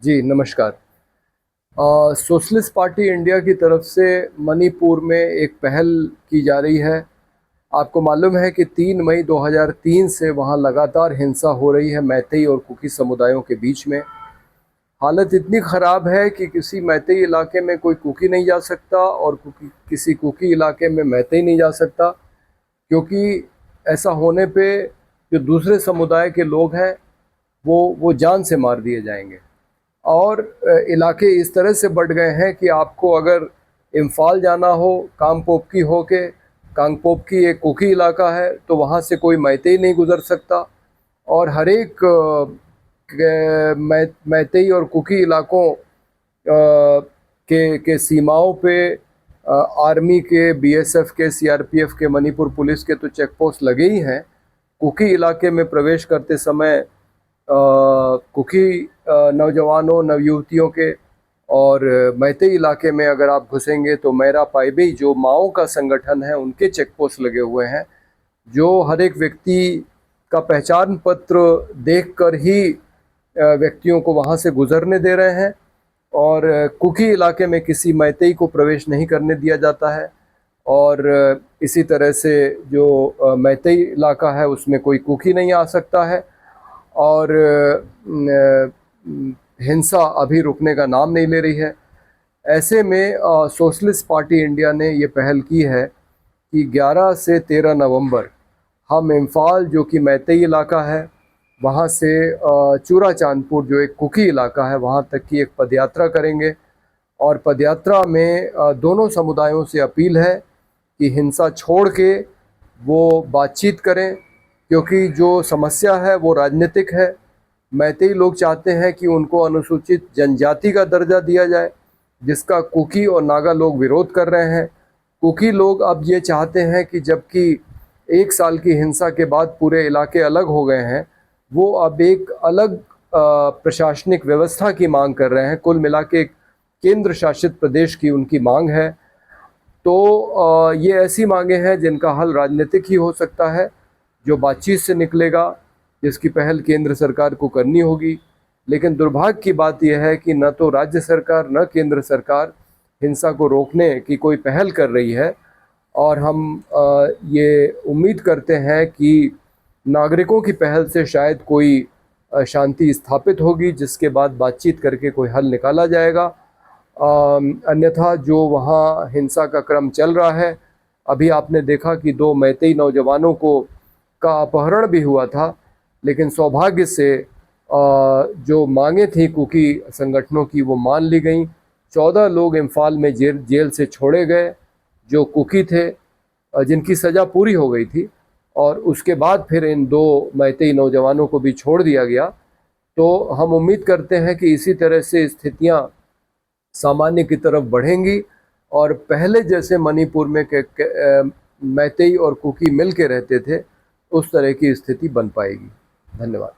जी नमस्कार। Socialist party India की तरफ से मणिपुर में एक पहल की जा रही है। आपको मालूम है कि 3 मई 2003 से वहाँ लगातार हिंसा हो रही है मैतेई और कुकी समुदायों के बीच में। हालत इतनी ख़राब है कि किसी मैतेई इलाके में कोई कुकी नहीं जा सकता और किसी कुकी इलाके में मैतेई नहीं जा सकता, क्योंकि ऐसा होने पे जो दूसरे समुदाय के लोग हैं वो जान से मार दिए जाएंगे। और इलाके इस तरह से बढ़ गए हैं कि आपको अगर इम्फाल जाना हो कांगपोपकी होके, कांगपोपकी एक कुकी इलाका है, तो वहाँ से कोई मैतेई नहीं गुज़र सकता। और हर एक मैतेई और कुकी इलाकों के सीमाओं पे आर्मी के, बीएसएफ के, सीआरपीएफ के, मणिपुर पुलिस के तो चेक पोस्ट लगे ही हैं। कुकी इलाके में प्रवेश करते समय कुकी नौजवानों नवयुवतियों के और मैतेई इलाके में अगर आप घुसेंगे तो मेरा पाइबे जो माओ का संगठन है उनके चेक पोस्ट लगे हुए हैं, जो हर एक व्यक्ति का पहचान पत्र देखकर ही व्यक्तियों को वहां से गुजरने दे रहे हैं। और कुकी इलाके में किसी मैतेई को प्रवेश नहीं करने दिया जाता है। और इसी तरह से जो मैतेई इलाका है उसमें कोई कुकी नहीं आ सकता है। और हिंसा अभी रुकने का नाम नहीं ले रही है। ऐसे में सोशलिस्ट पार्टी इंडिया ने ये पहल की है कि 11 से 13 नवंबर हम इम्फाल, जो कि मैतेई इलाका है, वहाँ से चूरा चांदपुर जो एक कुकी इलाका है वहाँ तक की एक पदयात्रा करेंगे। और पदयात्रा में दोनों समुदायों से अपील है कि हिंसा छोड़ के वो बातचीत करें, क्योंकि जो समस्या है वो राजनीतिक है। मैतेई लोग चाहते हैं कि उनको अनुसूचित जनजाति का दर्जा दिया जाए, जिसका कुकी और नागा लोग विरोध कर रहे हैं। कुकी लोग अब ये चाहते हैं कि जबकि 1 साल की हिंसा के बाद पूरे इलाके अलग हो गए हैं, वो अब एक अलग प्रशासनिक व्यवस्था की मांग कर रहे हैं। कुल मिला के एक केंद्र शासित प्रदेश की उनकी मांग है। तो ये ऐसी मांगे हैं जिनका हल राजनीतिक ही हो सकता है, जो बातचीत से निकलेगा, जिसकी पहल केंद्र सरकार को करनी होगी। लेकिन दुर्भाग्य की बात यह है कि न तो राज्य सरकार न केंद्र सरकार हिंसा को रोकने की कोई पहल कर रही है। और हम ये उम्मीद करते हैं कि नागरिकों की पहल से शायद कोई शांति स्थापित होगी, जिसके बाद बातचीत करके कोई हल निकाला जाएगा। अन्यथा जो वहाँ हिंसा का क्रम चल रहा है, अभी आपने देखा कि 2 मैतेई नौजवानों का अपहरण भी हुआ था, लेकिन सौभाग्य से जो मांगे थी कुकी संगठनों की वो मान ली गई। 14 लोग इम्फाल में जेल से छोड़े गए जो कुकी थे, जिनकी सज़ा पूरी हो गई थी। और उसके बाद फिर इन 2 मैतेई नौजवानों को भी छोड़ दिया गया। तो हम उम्मीद करते हैं कि इसी तरह से स्थितियां सामान्य की तरफ बढ़ेंगी और पहले जैसे मणिपुर में मैतेई और कुकी मिल के रहते थे, उस तरह की स्थिति बन पाएगी। धन्यवाद।